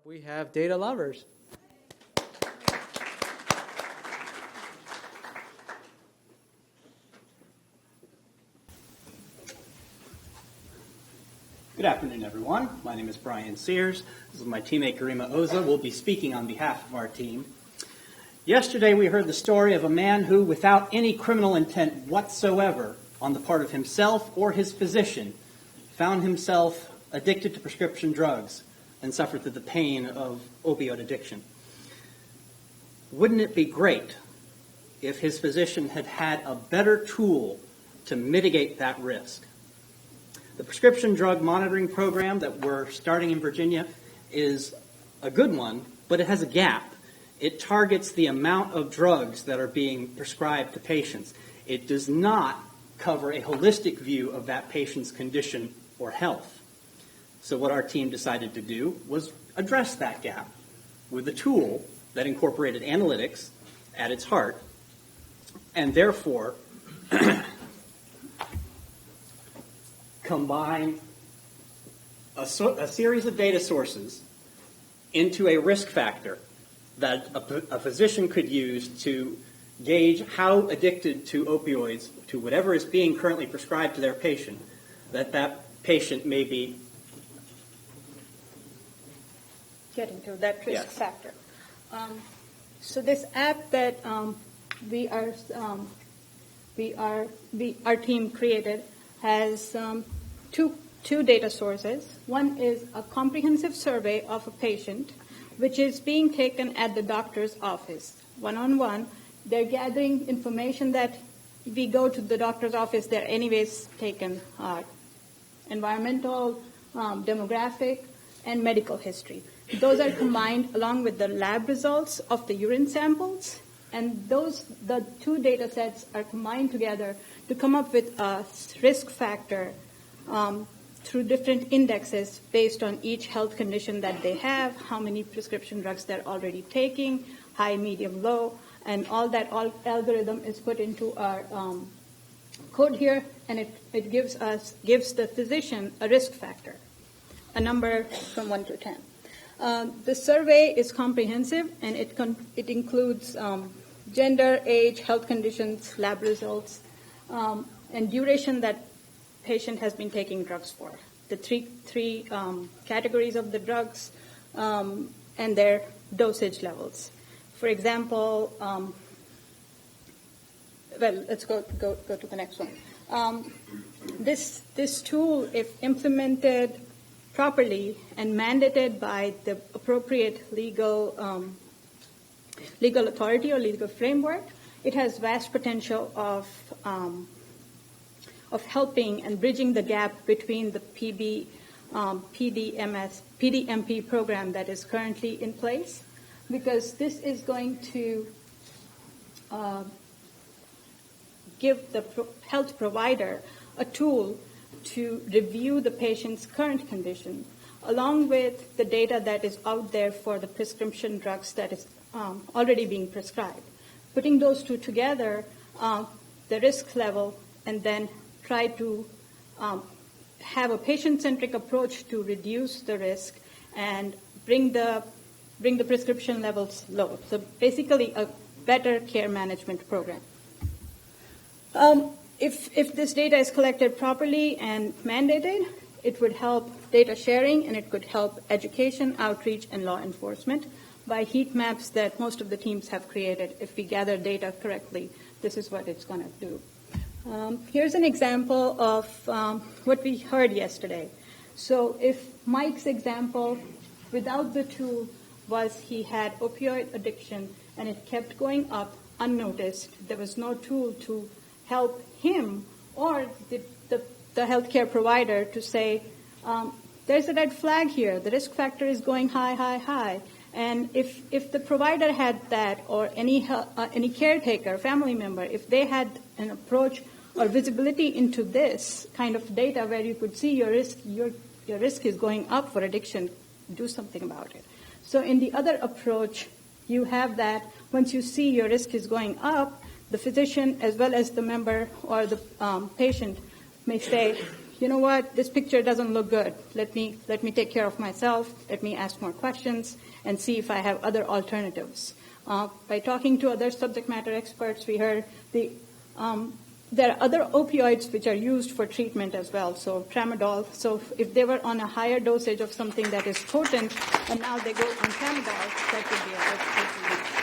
We have data lovers. Good afternoon, everyone. My name is Brian Sears. This is my teammate Garima Oza. We'll be speaking on behalf of our team. Yesterday, we heard the story of a man who, without any criminal intent whatsoever on the part of himself or his physician, found himself addicted to prescription drugs and suffered through the pain of opioid addiction. Wouldn't it be great if his physician had had a better tool to mitigate that risk? The prescription drug monitoring program that we're starting in Virginia is a good one, but it has a gap. It targets the amount of drugs that are being prescribed to patients. It does not cover a holistic view of that patient's condition or health. So what our team decided to do was address that gap with a tool that incorporated analytics at its heart, and therefore combine a series of data sources into a risk factor that a physician could use to gauge how addicted to opioids, to whatever is being currently prescribed to their patient, that patient may be getting to that risk factor. So this app that our team created has two data sources. One is a comprehensive survey of a patient, which is being taken at the doctor's office, one-on-one. They're gathering information that if we go to the doctor's office, they're anyways taken environmental, demographic, and medical history. Those are combined along with the lab results of the urine samples, and the two data sets are combined together to come up with a risk factor through different indexes based on each health condition that they have, how many prescription drugs they're already taking, high, medium, low, and all algorithm is put into our code here, and it gives the physician a risk factor, a number from 1 to 10. The survey is comprehensive, and it includes gender, age, health conditions, lab results, and duration that patient has been taking drugs for, the three categories of the drugs, and their dosage levels. For example, let's go to the next one. This tool, if implemented properly and mandated by the appropriate legal authority or legal framework, it has vast potential of helping and bridging the gap between the PDMP program that is currently in place, because this is going to give the health provider a tool to review the patient's current condition, along with the data that is out there for the prescription drugs that is already being prescribed. Putting those two together, the risk level, and then try to have a patient-centric approach to reduce the risk and bring the prescription levels low. So basically a better care management program. If this data is collected properly and mandated, it would help data sharing, and it could help education, outreach, and law enforcement by heat maps that most of the teams have created. If we gather data correctly, this is what it's going to do. Here's an example of what we heard yesterday. So if Mike's example, without the tool, was he had opioid addiction and it kept going up unnoticed, there was no tool to help him or the healthcare provider to say, there's a red flag here, the risk factor is going high, high, high. And if the provider had that, or any caretaker, family member, if they had an approach or visibility into this kind of data where you could see your risk is going up for addiction, do something about it. So in the other approach, you have that once you see your risk is going up, the physician as well as the member or the patient may say, you know what, this picture doesn't look good. Let me take care of myself. Let me ask more questions and see if I have other alternatives. By talking to other subject matter experts, we heard there are other opioids which are used for treatment as well, so tramadol. So if they were on a higher dosage of something that is potent, and now they go on tramadol, that would be a good treatment.